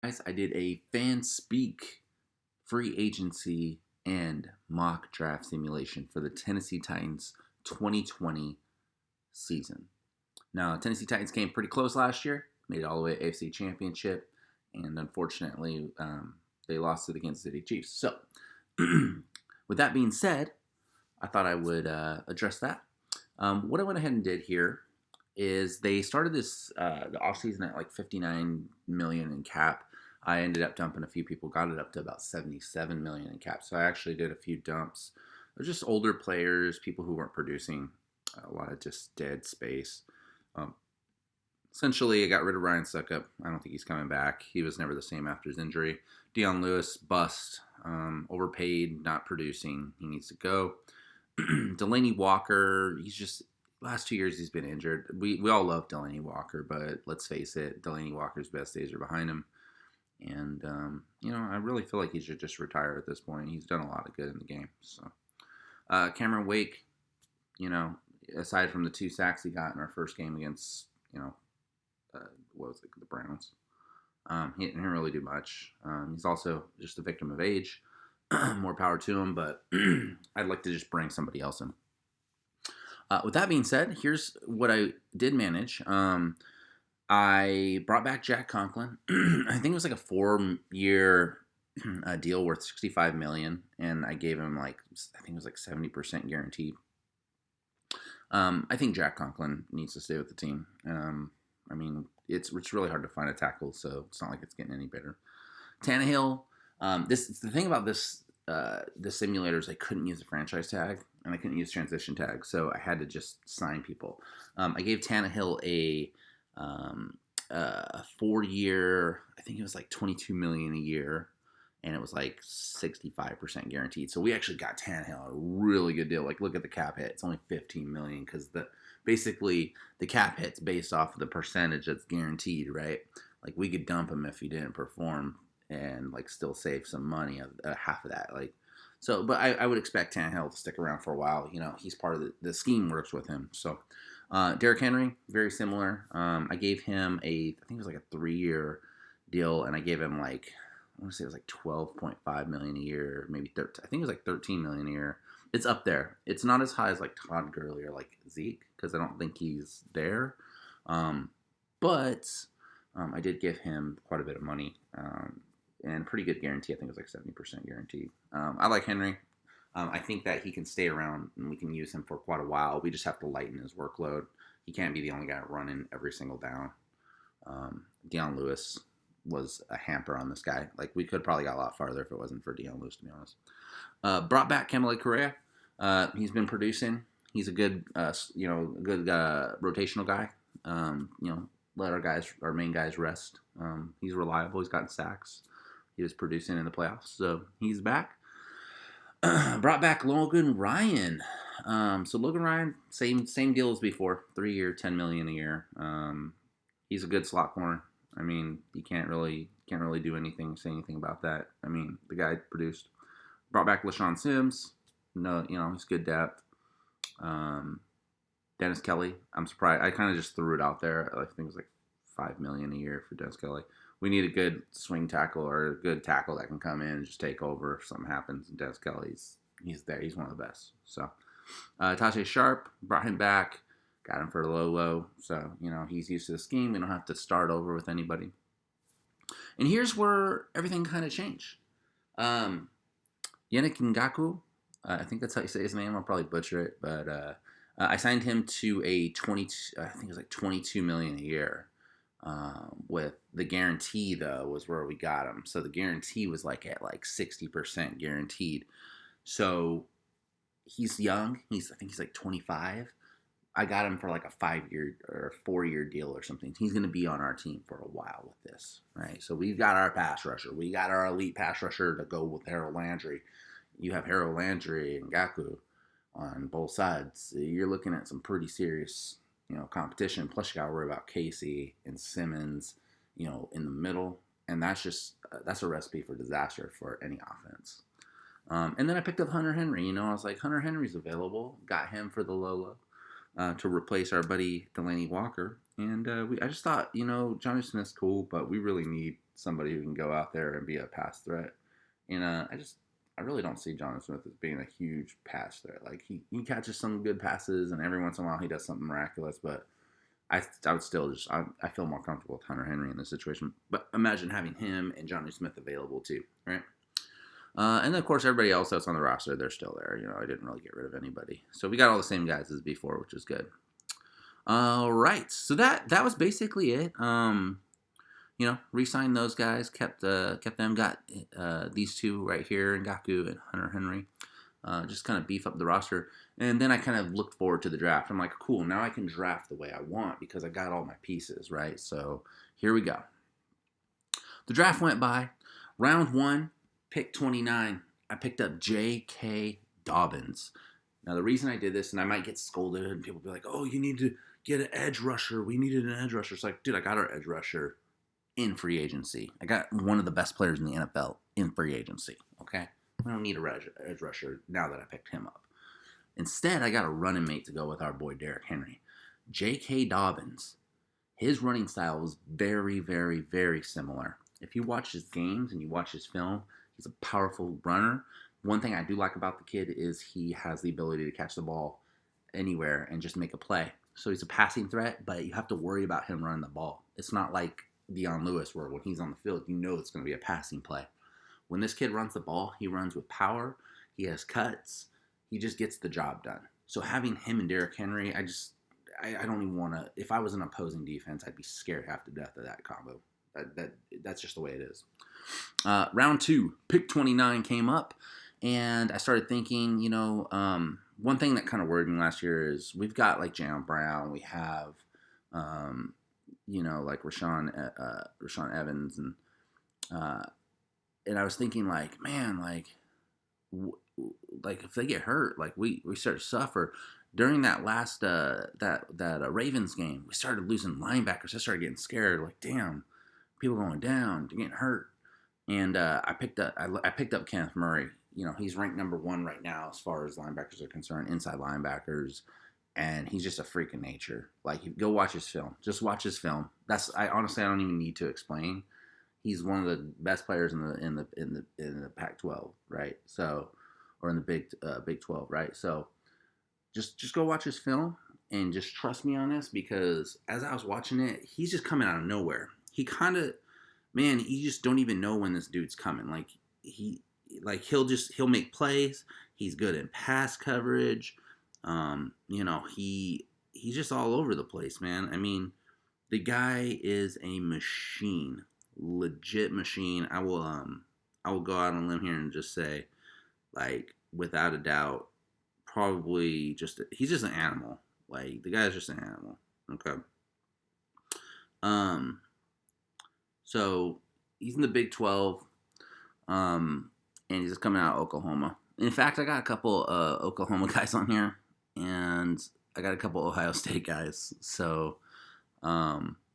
Guys, I did a fan speak free agency and mock draft simulation for the Tennessee Titans 2020 season. Now, Tennessee Titans came pretty close last year, made it all the way to AFC Championship, and unfortunately, they lost to the Kansas City Chiefs. So, with that being said, I thought I would address that. What I went ahead and did here is they started this the offseason at like 59 million in cap. I ended up dumping a few people, got it up to about 77 million in cap. So I actually did a few dumps. They're just older players, people who weren't producing, a lot of just dead space. Um, Essentially, I got rid of Ryan Suckup. I don't think he's coming back. He was never the same after his injury. Dion Lewis, bust, overpaid, not producing. He needs to go. Delaney Walker, he's just last 2 years he's been injured. We all love Delaney Walker, but let's face it, Delaney Walker's best days are behind him. And I really feel like he should just retire at this point. He's done a lot of good in the game. So Cameron Wake, aside from the 2 sacks he got in our first game against what was it, the Browns, he didn't really do much. He's also just a victim of age. More power to him, but I'd like to just bring somebody else in. With that being said, here's what I did manage. I brought back Jack Conklin. I think it was like a 4-year deal worth $65 million, and I gave him I think it was like 70% guaranteed. I think Jack Conklin needs to stay with the team. It's really hard to find a tackle, so it's not like it's getting any better. Tannehill. The thing about this simulator is I couldn't use the franchise tag and I couldn't use transition tag, so I had to just sign people. I gave Tannehill a 4-year, I think it was like $22 million a year, and it was like 65% guaranteed. So we actually got Tannehill a really good deal. Like, look at the cap hit; it's only $15 million because basically the cap hit's based off of the percentage that's guaranteed, right? Like, we could dump him if he didn't perform and still save some money of half of that. But I would expect Tannehill to stick around for a while. He's part of the scheme works with him. So Derrick Henry, very similar. I gave him I think it was like a 3-year deal, and I gave him I want to say it was like 12.5 million a year, maybe 13. I think it was like 13 million a year. It's up there. It's not as high as like Todd Gurley or like Zeke because I don't think he's there. But I did give him quite a bit of money. And pretty good guarantee. I think it was like 70% guaranteed. I like Henry. I think that he can stay around and we can use him for quite a while. We just have to lighten his workload. He can't be the only guy running every single down. Dion Lewis was a hamper on this guy. We could probably got a lot farther if it wasn't for Dion Lewis, to be honest. Brought back Kamala Correa. He's been producing. He's a good, rotational guy. Let our main guys rest. He's reliable. He's gotten sacks. He was producing in the playoffs, so he's back. Brought back Logan Ryan. So Logan Ryan, same deal as before. 3-year, $10 million a year. He's a good slot corner. You can't really say anything about that. The guy produced. Brought back LaShawn Sims. No, he's good depth. Dennis Kelly. I'm surprised. I kind of just threw it out there. I think it was like $5 million a year for Dennis Kelly. We need a good swing tackle or a good tackle that can come in and just take over if something happens. And Dennis Kelly's he's there. He's one of the best. So Tajay Sharp, brought him back. Got him for a low. So, he's used to the scheme. We don't have to start over with anybody. And here's where everything kind of changed. Yannick Ngakoue, I think that's how you say his name. I'll probably butcher it. But I signed him to I think it was like $22 million a year. With the guarantee, though, was where we got him. So the guarantee was at 60% guaranteed. So he's young. I think he's 25. I got him for a 5-year or 4-year deal or something. He's going to be on our team for a while with this, right? So we've got our pass rusher. We got our elite pass rusher to go with Harold Landry. You have Harold Landry and Ngakoue on both sides. You're looking at some pretty serious competition. Plus, you got to worry about Casey and Simmons, in the middle. And that's a recipe for disaster for any offense. And then I picked up Hunter Henry. I was like, Hunter Henry's available. Got him for the low to replace our buddy Delaney Walker. And I just thought, Johnny Smith's cool, but we really need somebody who can go out there and be a pass threat. And I really don't see Jonnu Smith as being a huge pass threat. Like he catches some good passes, and every once in a while he does something miraculous. But I would still I feel more comfortable with Hunter Henry in this situation. But imagine having him and Jonnu Smith available too, right? And then of course everybody else that's on the roster, they're still there. I didn't really get rid of anybody, so we got all the same guys as before, which is good. All right, so that was basically it. Re-signed those guys, kept them, got these two right here, Ngaku and Hunter Henry. Just kind of beef up the roster. And then I kind of looked forward to the draft. I'm like, cool, now I can draft the way I want because I got all my pieces, right? So here we go. The draft went by. Round 1, pick 29. I picked up J.K. Dobbins. Now, the reason I did this, and I might get scolded, and people be like, oh, you need to get an edge rusher. We needed an edge rusher. It's like, dude, I got our edge rusher in free agency. I got one of the best players in the NFL in free agency, okay? I don't need a edge rusher now that I picked him up. Instead, I got a running mate to go with our boy Derrick Henry. J.K. Dobbins, his running style was very, very, very similar. If you watch his games and you watch his film, he's a powerful runner. One thing I do like about the kid is he has the ability to catch the ball anywhere and just make a play. So he's a passing threat, but you have to worry about him running the ball. It's not like Dion Lewis where when he's on the field, you know it's going to be a passing play. When this kid runs the ball, he runs with power. He has cuts. He just gets the job done. So having him and Derrick Henry, I don't even want to. If I was an opposing defense, I'd be scared half to death of that combo. That's just the way it is. Round 2, pick 29 came up, and I started thinking, one thing that kind of worried me last year is we've got like Jaylen Brown, we have, like Rashaan Evans, and I was thinking like, man, like if they get hurt, like we start to suffer. During that last Ravens game, we started losing linebackers. I started getting scared. Like, damn, people going down, they're getting hurt. And I picked up Kenneth Murray. He's ranked number 1 right now as far as linebackers are concerned, inside linebackers, and he's just a freak of nature. Like, go watch his film. Just watch his film. I honestly don't even need to explain. He's one of the best players in the Pac-12, right? So, or in the Big 12, right? So, just go watch his film and just trust me on this, because as I was watching it, he's just coming out of nowhere. He kind of, man, you just don't even know when this dude's coming. He'll make plays. He's good in pass coverage. He's just all over the place, man. I mean, the guy is a machine, legit machine. I will go out on a limb here and just say, like, without a doubt, probably he's just an animal. Like, the guy's just an animal. Okay. So he's in the Big 12, and he's just coming out of Oklahoma. In fact, I got a couple Oklahoma guys on here, and I got a couple Ohio State guys. So,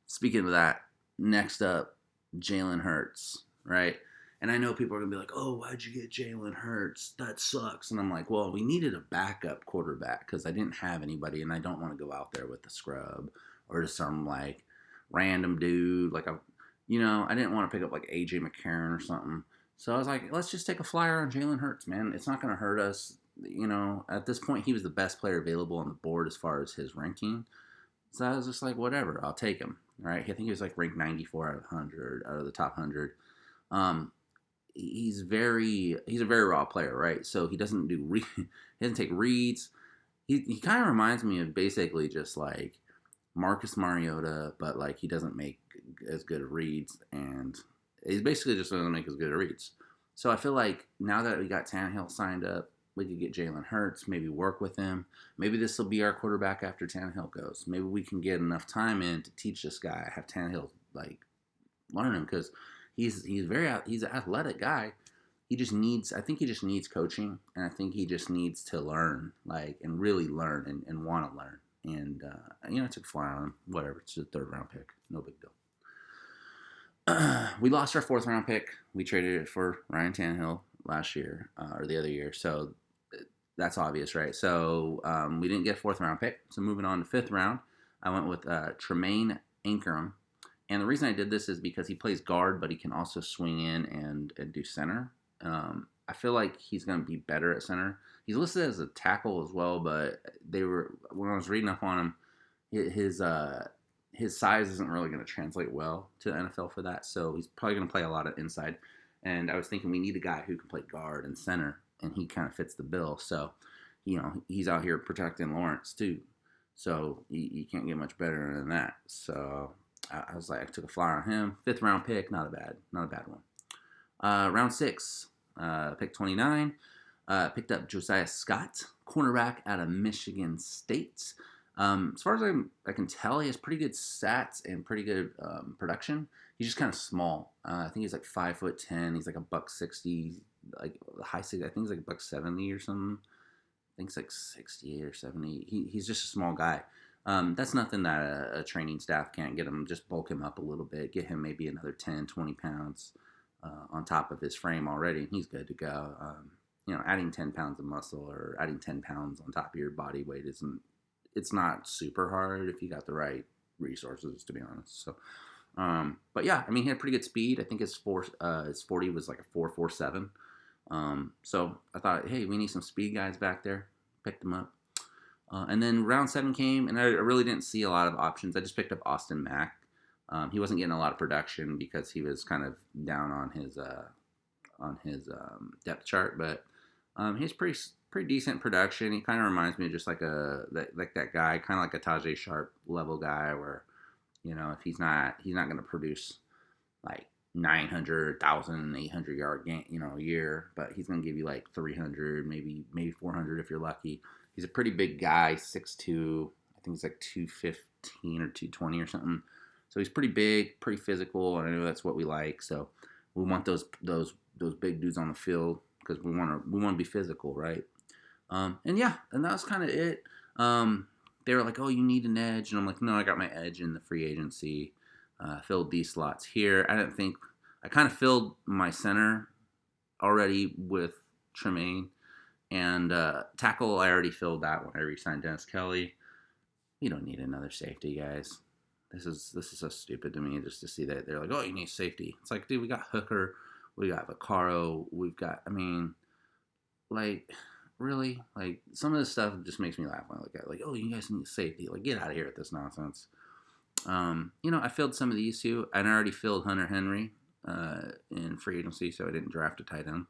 speaking of that, next up, Jalen Hurts, right? And I know people are going to be like, oh, why'd you get Jalen Hurts? That sucks. And I'm like, well, we needed a backup quarterback because I didn't have anybody, and I don't want to go out there with the scrub or just some, like, random dude. Like, I didn't want to pick up, like, A.J. McCarron or something. So I was like, let's just take a flyer on Jalen Hurts, man. It's not going to hurt us. At this point, he was the best player available on the board as far as his ranking. So I was just like, whatever, I'll take him, right? I think he was, like, ranked 94 out of 100, out of the top 100. He's a very raw player, right? So he doesn't he doesn't take reads. He kind of reminds me of basically just like Marcus Mariota, but like he doesn't make as good reads, and he basically just doesn't make as good reads. So I feel like now that we got Tannehill signed up, we could get Jalen Hurts, maybe work with him. Maybe this will be our quarterback after Tannehill goes. Maybe we can get enough time in to teach this guy, have Tannehill like learn him, because he's an athletic guy. I think he just needs coaching, and I think he just needs to learn, like, and really learn and want to learn. And, I took a flyer on him. Whatever. It's a 3rd round pick. No big deal. We lost our 4th round pick. We traded it for Ryan Tannehill last year, or the other year. So that's obvious, right? So we didn't get a 4th round pick. So moving on to 5th round, I went with Tremaine Ingram. And the reason I did this is because he plays guard, but he can also swing in and do center. I feel like he's going to be better at center. He's listed as a tackle as well, but when I was reading up on him, his size isn't really going to translate well to the NFL for that. So he's probably going to play a lot of inside. And I was thinking we need a guy who can play guard and center, and he kind of fits the bill. So, he's out here protecting Lawrence too. So you can't get much better than that. So I was like, I took a flyer on him. 5th round pick, not a bad one. Round 6, pick 29. Picked up Josiah Scott, cornerback out of Michigan State. As far as I can tell, he has pretty good stats and pretty good production. He's just kind of small. I think he's like 5'10". He's like $160, like high 60. I think he's like $170 or something. I think it's like 68 or 70. He's just a small guy. That's nothing that a training staff can't get him. Just bulk him up a little bit, get him maybe another 10, 20 pounds on top of his frame already. He's good to go. Adding 10 pounds of muscle or adding 10 pounds on top of your body weight it's not super hard if you got the right resources, to be honest. So, but yeah, I mean, he had pretty good speed. I think his 40 was like a 4.47. So I thought, hey, we need some speed guys back there. Picked them up. And then round 7 came, and I really didn't see a lot of options. I just picked up Austin Mack. He wasn't getting a lot of production because he was kind of down on his depth chart, but he's pretty decent production. He kind of reminds me of just like that guy, kind of like a Tajay Sharp level guy, where if he's not going to produce like 900, 1,000, 800 yard game, a year, but he's going to give you like 300, maybe 400 if you're lucky. He's a pretty big guy, 6'2". I think he's like 215 or 220 or something. So he's pretty big, pretty physical, and I know that's what we like. So we want those big dudes on the field because we want to be physical, right? And that was kind of it. They were like, "Oh, you need an edge," and I'm like, "No, I got my edge in the free agency. Filled these slots here. I kind of filled my center already with Tremaine, and tackle. I already filled that when I re-signed Dennis Kelly. You don't need another safety, guys. This is so stupid to me just to see that they're like, oh, you need safety. It's like, dude, we got Hooker, we got Vaccaro, really? Like, some of this stuff just makes me laugh when I look at it. Like, oh, you guys need safety. Like, get out of here with this nonsense. I filled some of these too, and I already filled Hunter Henry in free agency, so I didn't draft a tight end.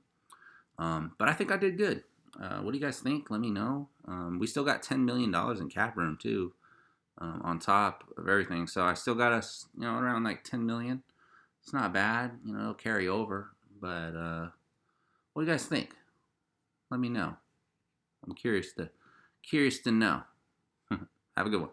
But I think I did good. What do you guys think? Let me know. We still got $10 million in cap room too, on top of everything. So I still got us, around like 10 million. It's not bad, it'll carry over. But what do you guys think? Let me know. I'm curious to know. Have a good one.